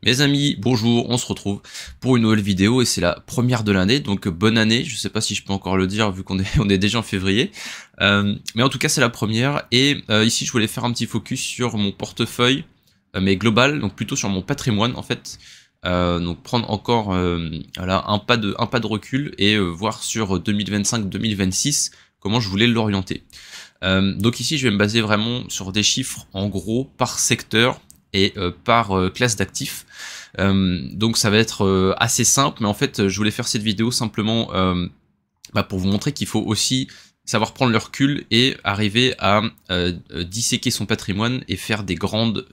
Mes amis, bonjour, on se retrouve pour une nouvelle vidéo et c'est la première de l'année, donc bonne année, je sais pas si je peux encore le dire vu qu'on est, on est déjà en février, mais en tout cas c'est la première et ici je voulais faire un petit focus sur mon portefeuille, mais global, donc plutôt sur mon patrimoine en fait, donc prendre encore voilà, un pas de recul et voir sur 2025-2026 comment je voulais l'orienter. Donc ici je vais me baser vraiment sur des chiffres en gros par secteur et par classe d'actifs. Donc ça va être assez simple, mais en fait je voulais faire cette vidéo simplement pour vous montrer qu'il faut aussi savoir prendre le recul et arriver à disséquer son patrimoine et faire des grandes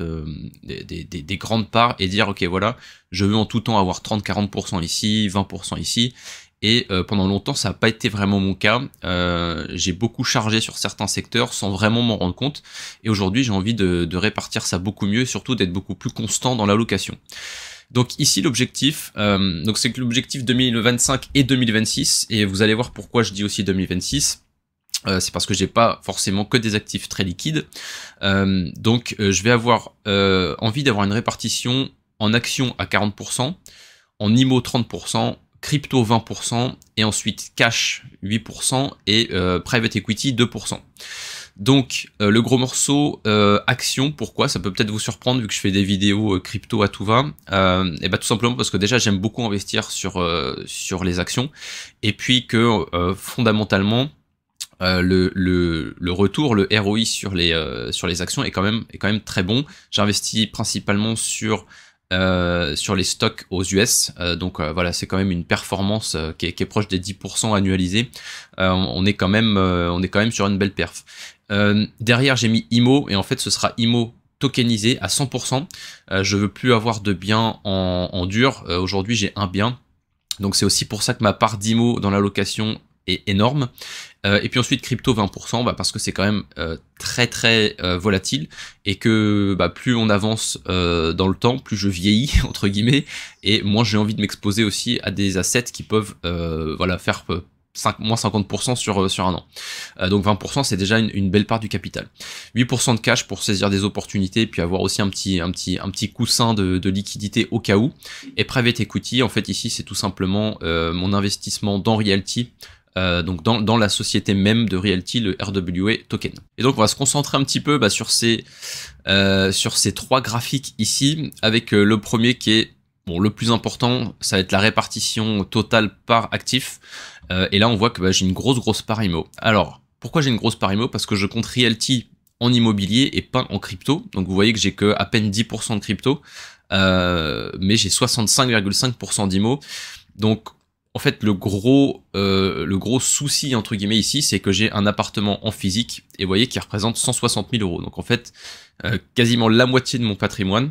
parts et dire ok voilà, je veux en tout temps avoir 30-40% ici, 20% ici. Et pendant longtemps, ça n'a pas été vraiment mon cas. J'ai beaucoup chargé sur certains secteurs sans vraiment m'en rendre compte. Et aujourd'hui, j'ai envie de répartir ça beaucoup mieux et surtout d'être beaucoup plus constant dans l'allocation. Donc ici, l'objectif, donc c'est que l'objectif 2025 et 2026, et vous allez voir pourquoi je dis aussi 2026. C'est parce que j'ai pas forcément que des actifs très liquides. Donc je vais avoir envie d'avoir une répartition en actions à 40%, en IMO 30%, crypto 20% et ensuite cash 8% et private equity 2%. Donc le gros morceau action, pourquoi? Ça peut peut-être vous surprendre vu que je fais des vidéos crypto à tout va. Et bah tout simplement parce que déjà j'aime beaucoup investir sur les actions et puis que fondamentalement le retour, le ROI sur les actions est quand même très bon. J'investis principalement sur les stocks aux US, donc voilà, c'est quand même une performance qui est proche des 10% annualisés. On est quand même sur une belle perf. Derrière j'ai mis IMO et en fait ce sera IMO tokenisé à 100%. Je veux plus avoir de biens en dur. Aujourd'hui j'ai un bien, donc c'est aussi pour ça que ma part d'IMO dans l'allocation est énorme. Et puis ensuite crypto 20%, parce que c'est quand même très volatile et que plus on avance dans le temps, plus je vieillis entre guillemets et moins j'ai envie de m'exposer aussi à des assets qui peuvent voilà faire moins 50% sur un an. Donc 20% c'est déjà une belle part du capital. 8% de cash pour saisir des opportunités et puis avoir aussi un petit coussin de liquidité au cas où. Et private equity, en fait ici c'est tout simplement mon investissement dans Realty. Donc dans la société même de Realty, le RWA token. Et donc on va se concentrer un petit peu sur ces trois graphiques ici, avec le premier qui est le plus important, ça va être la répartition totale par actif. Et là on voit que j'ai une grosse part IMO. Alors pourquoi j'ai une grosse part IMO? Parce que je compte Realty en immobilier et pas en crypto. Donc vous voyez que j'ai que à peine 10% de crypto, mais j'ai 65,5% d'IMO. Donc en fait, le gros souci, entre guillemets, ici, c'est que j'ai un appartement en physique, et vous voyez, qui représente 160 000 euros. Donc en fait, quasiment la moitié de mon patrimoine,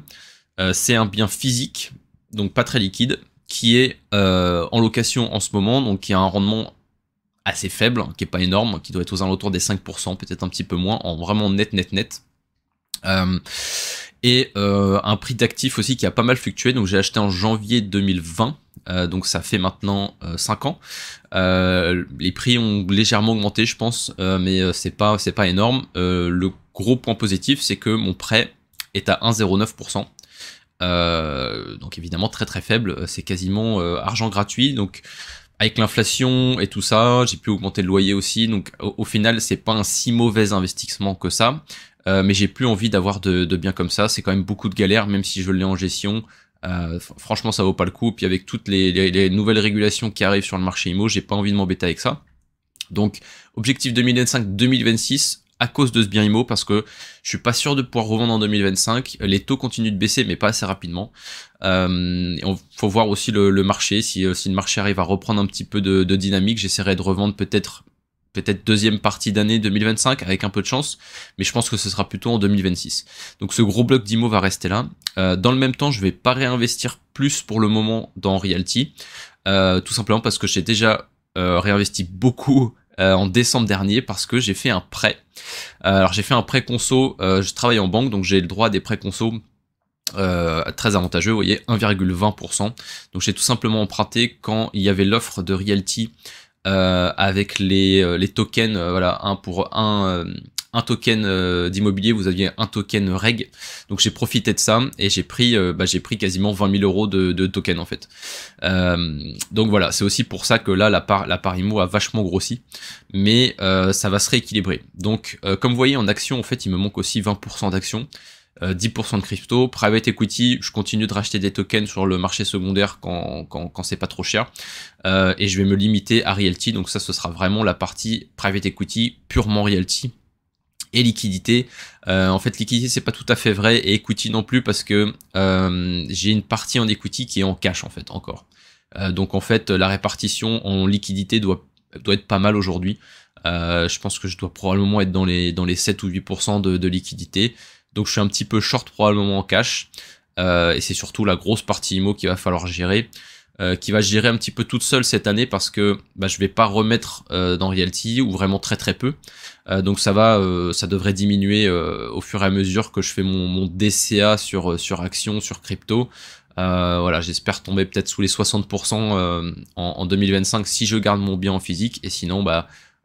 c'est un bien physique, donc pas très liquide, qui est en location en ce moment, donc qui a un rendement assez faible, qui est pas énorme, qui doit être aux alentours des 5%, peut-être un petit peu moins, en vraiment net. Et un prix d'actif aussi qui a pas mal fluctué, donc j'ai acheté en janvier 2020, donc ça fait maintenant 5 ans. Les prix ont légèrement augmenté je pense, mais c'est pas énorme. Le gros point positif c'est que mon prêt est à 1,09%. Donc évidemment très faible, c'est quasiment argent gratuit, donc avec l'inflation et tout ça, j'ai pu augmenter le loyer aussi, donc au final c'est pas un si mauvais investissement que ça. Mais j'ai plus envie d'avoir de biens comme ça, c'est quand même beaucoup de galères, même si je l'ai en gestion. Franchement ça vaut pas le coup, puis avec toutes les nouvelles régulations qui arrivent sur le marché IMO, j'ai pas envie de m'embêter avec ça. Donc objectif 2025-2026 à cause de ce bien IMO, parce que je suis pas sûr de pouvoir revendre en 2025, les taux continuent de baisser mais pas assez rapidement. Faut voir aussi le marché, si le marché arrive à reprendre un petit peu de dynamique, j'essaierai de revendre peut-être deuxième partie d'année 2025 avec un peu de chance, mais je pense que ce sera plutôt en 2026. Donc ce gros bloc d'IMO va rester là. Dans le même temps, je vais pas réinvestir plus pour le moment dans Realty, tout simplement parce que j'ai déjà réinvesti beaucoup en décembre dernier parce que j'ai fait un prêt. Alors j'ai fait un prêt conso, je travaille en banque donc j'ai le droit à des prêts conso très avantageux, vous voyez 1,20%. Donc j'ai tout simplement emprunté quand il y avait l'offre de Realty avec les tokens, voilà, 1 pour 1 un token d'immobilier, vous aviez un token reg. Donc j'ai profité de ça et j'ai pris quasiment 20 000 euros de token en fait. Donc voilà, c'est aussi pour ça que là la part IMO a vachement grossi, mais ça va se rééquilibrer. Donc comme vous voyez en action, en fait il me manque aussi 20% d'actions. 10% de crypto, private equity, je continue de racheter des tokens sur le marché secondaire quand c'est pas trop cher, et je vais me limiter à realty, donc ça ce sera vraiment la partie private equity, purement realty. Et liquidité, en fait liquidité c'est pas tout à fait vrai, et equity non plus, parce que j'ai une partie en equity qui est en cash en fait encore. Donc en fait la répartition en liquidité doit être pas mal aujourd'hui. Je pense que je dois probablement être dans les 7 ou 8% de liquidité. Donc je suis un petit peu short probablement en cash, et c'est surtout la grosse partie IMO qu'il va falloir gérer, qui va se gérer un petit peu toute seule cette année, parce que je vais pas remettre dans Realty, ou vraiment très très peu. Donc ça devrait diminuer au fur et à mesure que je fais mon DCA sur actions, sur crypto. Voilà, j'espère tomber peut-être sous les 60% en 2025 si je garde mon bien en physique, et sinon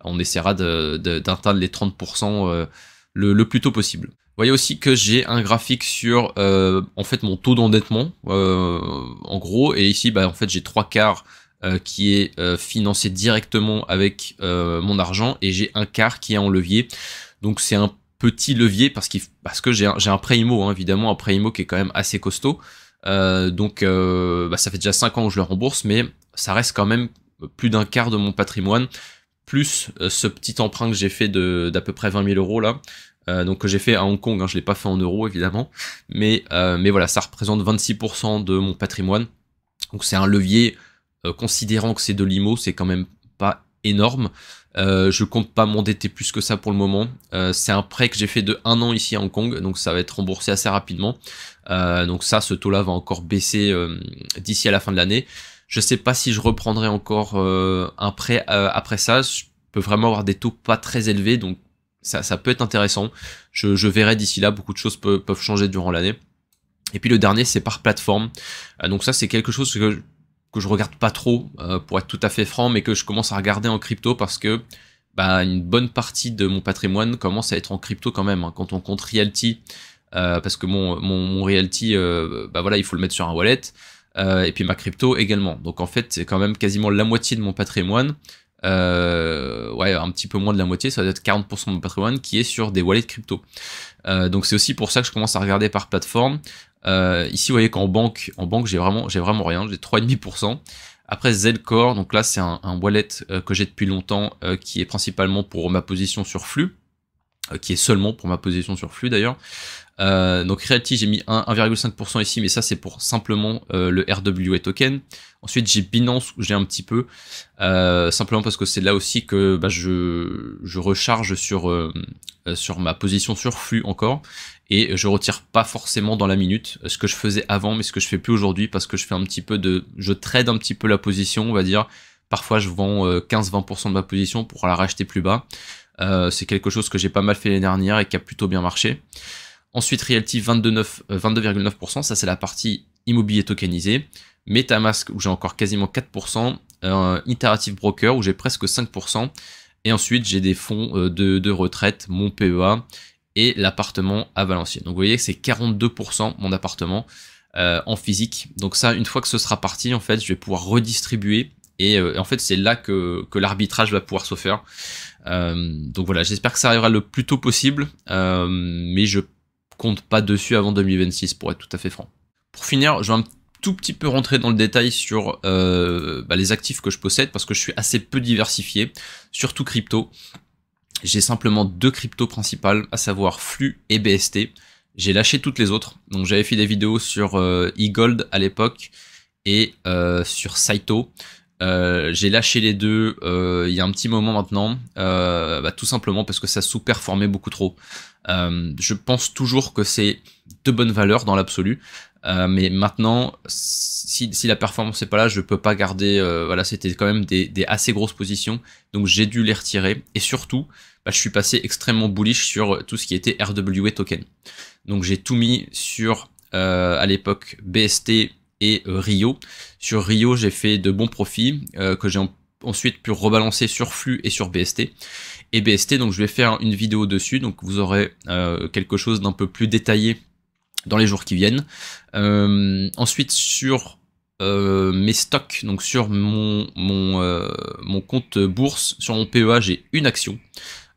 on essaiera d'atteindre les 30% le plus tôt possible. Vous voyez aussi que j'ai un graphique sur en fait mon taux d'endettement en gros, et ici en fait j'ai 3/4 qui est financé directement avec mon argent, et j'ai un quart qui est en levier. Donc c'est un petit levier parce que j'ai un prêt IMO, hein, évidemment, un prêt IMO qui est quand même assez costaud. Donc ça fait déjà 5 ans que je le rembourse, mais ça reste quand même plus d'un quart de mon patrimoine, plus ce petit emprunt que j'ai fait d'à peu près 20 000 euros là. Donc que j'ai fait à Hong Kong, hein, je l'ai pas fait en euros évidemment, mais voilà, ça représente 26% de mon patrimoine. Donc c'est un levier, considérant que c'est de l'IMO, c'est quand même pas énorme. Je compte pas m'endetter plus que ça pour le moment. C'est un prêt que j'ai fait de 1 an ici à Hong Kong, donc ça va être remboursé assez rapidement. Donc ça, ce taux-là va encore baisser d'ici à la fin de l'année. Je sais pas si je reprendrai encore un prêt après ça. Je peux vraiment avoir des taux pas très élevés, donc ça peut être intéressant. Je verrai d'ici là, beaucoup de choses peuvent changer durant l'année. Et puis le dernier, c'est par plateforme. Donc ça, c'est quelque chose que je regarde pas trop, pour être tout à fait franc, mais que je commence à regarder en crypto, parce que une bonne partie de mon patrimoine commence à être en crypto quand même, hein. Quand on compte Realty, parce que mon Realty, voilà, il faut le mettre sur un wallet, et puis ma crypto également. Donc en fait, c'est quand même quasiment la moitié de mon patrimoine. Ouais, un petit peu moins de la moitié, ça doit être 40% de mon patrimoine qui est sur des wallets crypto. Donc c'est aussi pour ça que je commence à regarder par plateforme. Ici vous voyez qu'en banque j'ai vraiment rien, j'ai 3,5%. Après Zcore, donc là c'est un wallet que j'ai depuis longtemps, qui est principalement pour ma position sur flux, qui est seulement pour ma position sur flux d'ailleurs. Donc Realty, j'ai mis 1,5% ici, mais ça c'est pour simplement le RWA token. Ensuite j'ai Binance où j'ai un petit peu, simplement parce que c'est là aussi que je recharge sur ma position sur flux encore, et je retire pas forcément dans la minute, ce que je faisais avant, mais ce que je fais plus aujourd'hui, parce que je fais un petit peu je trade un petit peu la position, on va dire. Parfois je vends 15-20% de ma position pour la racheter plus bas. C'est quelque chose que j'ai pas mal fait l'année dernière et qui a plutôt bien marché. Ensuite Realty 22,9%, ça c'est la partie immobilier tokenisé. MetaMask où j'ai encore quasiment 4%, Iterative Broker où j'ai presque 5%, et ensuite j'ai des fonds de retraite, mon PEA et l'appartement à Valenciennes. Donc vous voyez que c'est 42% mon appartement en physique. Donc ça, une fois que ce sera parti, en fait je vais pouvoir redistribuer, et en fait c'est là que l'arbitrage va pouvoir se faire. Donc voilà, j'espère que ça arrivera le plus tôt possible, mais je compte pas dessus avant 2026 pour être tout à fait franc. Pour finir, je vais un tout petit peu rentrer dans le détail sur les actifs que je possède, parce que je suis assez peu diversifié, surtout crypto. J'ai simplement 2 cryptos principales, à savoir Flux et BST. J'ai lâché toutes les autres, donc j'avais fait des vidéos sur eGold à l'époque et sur Saito. J'ai lâché les deux il y a un petit moment maintenant, tout simplement parce que ça sous-performait beaucoup trop. Je pense toujours que c'est de bonnes valeurs dans l'absolu, mais maintenant si la performance n'est pas là, je peux pas garder. Voilà, c'était quand même des assez grosses positions, donc j'ai dû les retirer, et surtout je suis passé extrêmement bullish sur tout ce qui était RWA token. Donc j'ai tout mis sur à l'époque BST et Rio. Sur Rio, j'ai fait de bons profits que j'ai ensuite pu rebalancer sur Flux et sur BST. Et BST, donc je vais faire une vidéo dessus, donc vous aurez quelque chose d'un peu plus détaillé dans les jours qui viennent. Ensuite sur mes stocks, donc sur mon compte bourse, sur mon PEA, j'ai une action,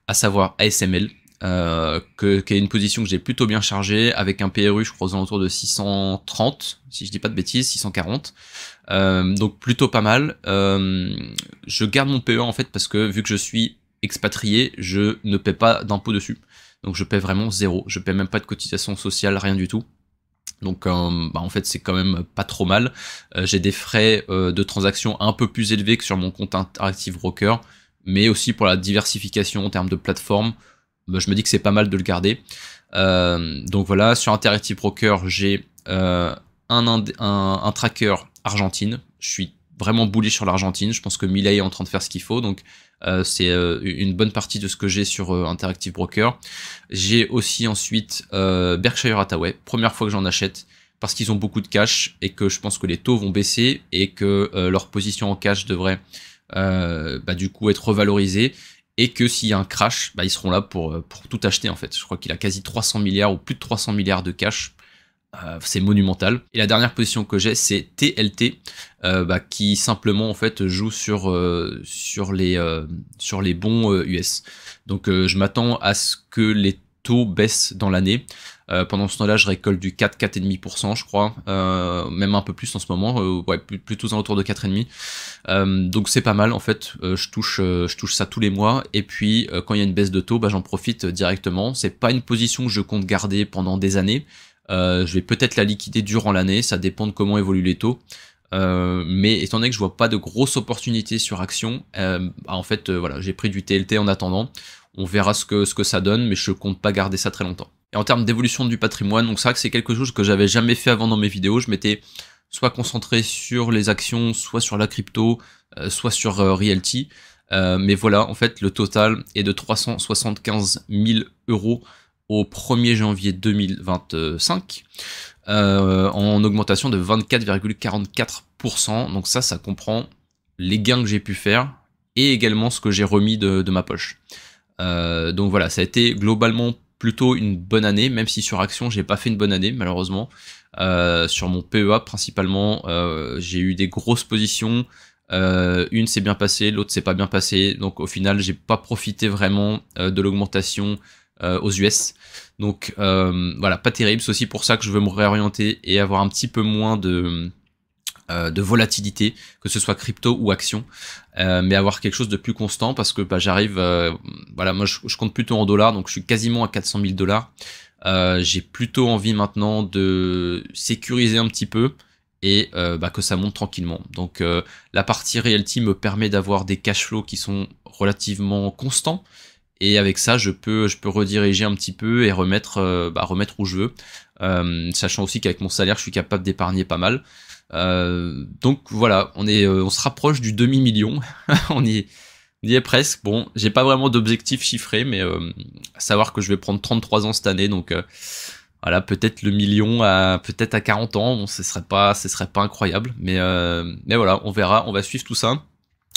à savoir ASML, qui est une position que j'ai plutôt bien chargée, avec un PRU, je crois, aux alentours de 630, si je dis pas de bêtises, 640. Donc plutôt pas mal. Je garde mon PEA en fait parce que vu que je suis expatrié, je ne paie pas d'impôt dessus. Donc je paie vraiment zéro, je paie même pas de cotisation sociale, rien du tout. Donc en fait c'est quand même pas trop mal. J'ai des frais de transaction un peu plus élevés que sur mon compte Interactive Broker, mais aussi pour la diversification en termes de plateforme, je me dis que c'est pas mal de le garder. Donc voilà, sur Interactive Broker, j'ai un tracker Argentine. Je suis vraiment bullish sur l'Argentine. Je pense que Milei est en train de faire ce qu'il faut. Donc c'est une bonne partie de ce que j'ai sur Interactive Broker. J'ai aussi ensuite Berkshire Hathaway. Première fois que j'en achète parce qu'ils ont beaucoup de cash et que je pense que les taux vont baisser et que leur position en cash devrait du coup être revalorisée. Et que s'il y a un crash, ils seront là pour tout acheter en fait. Je crois qu'il a quasi 300 milliards ou plus de 300 milliards de cash. C'est monumental. Et la dernière position que j'ai, c'est TLT, qui simplement en fait joue sur les bons US. Donc je m'attends à ce que les taux baissent dans l'année. Pendant ce temps-là, je récolte du 4,5%, je crois, même un peu plus en ce moment, plutôt aux alentours de 4,5%. Donc c'est pas mal en fait. Je touche ça tous les mois. Et puis quand il y a une baisse de taux, j'en profite directement. C'est pas une position que je compte garder pendant des années. Je vais peut-être la liquider durant l'année. Ça dépend de comment évoluent les taux. Mais étant donné que je vois pas de grosses opportunités sur action, en fait, voilà, j'ai pris du TLT en attendant. On verra ce que ça donne, mais je compte pas garder ça très longtemps. Et en termes d'évolution du patrimoine, donc c'est vrai que c'est quelque chose que j'avais jamais fait avant dans mes vidéos. Je m'étais soit concentré sur les actions, soit sur la crypto, soit sur Realty. Mais voilà, en fait, le total est de 375 000 € au 1er janvier 2025, en augmentation de 24,44%. Donc ça comprend les gains que j'ai pu faire et également ce que j'ai remis de ma poche. Donc voilà, ça a été globalement plutôt une bonne année, même si sur action j'ai pas fait une bonne année malheureusement. Sur mon PEA principalement, j'ai eu des grosses positions. Une s'est bien passée, l'autre s'est pas bien passée. Donc au final j'ai pas profité vraiment de l'augmentation aux US. Donc voilà, pas terrible. C'est aussi pour ça que je veux me réorienter et avoir un petit peu moins de volatilité, que ce soit crypto ou action, mais avoir quelque chose de plus constant parce que j'arrive, voilà, moi je compte plutôt en dollars, donc je suis quasiment à 400 000 $. J'ai plutôt envie maintenant de sécuriser un petit peu et que ça monte tranquillement. Donc la partie Realty me permet d'avoir des cash flows qui sont relativement constants. Et avec ça, je peux rediriger un petit peu et remettre où je veux, sachant aussi qu'avec mon salaire, je suis capable d'épargner pas mal. Donc voilà, on se rapproche du demi-million, on y est presque. Bon, j'ai pas vraiment d'objectif chiffré, mais à savoir que je vais prendre 33 ans cette année, donc voilà, peut-être le million peut-être à 40 ans. Bon, ce serait pas incroyable, mais voilà, on verra, on va suivre tout ça.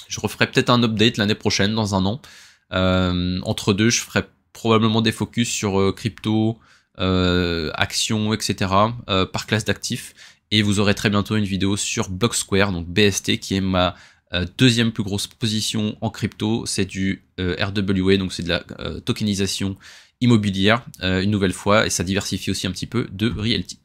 Je referai peut-être un update l'année prochaine, dans un an. Entre deux, je ferai probablement des focus sur crypto, actions, etc. Par classe d'actifs. Et vous aurez très bientôt une vidéo sur Block Square, donc BST, qui est ma deuxième plus grosse position en crypto. C'est du RWA, donc c'est de la tokenisation immobilière, une nouvelle fois, et ça diversifie aussi un petit peu de Realty.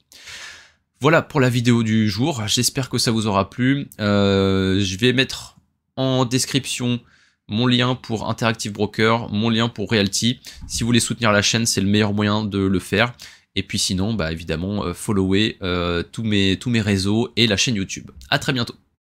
Voilà pour la vidéo du jour, j'espère que ça vous aura plu. Je vais mettre en description mon lien pour Interactive Broker, mon lien pour Realty. Si vous voulez soutenir la chaîne, c'est le meilleur moyen de le faire. Et puis sinon, évidemment, followez tous mes réseaux et la chaîne YouTube. À très bientôt.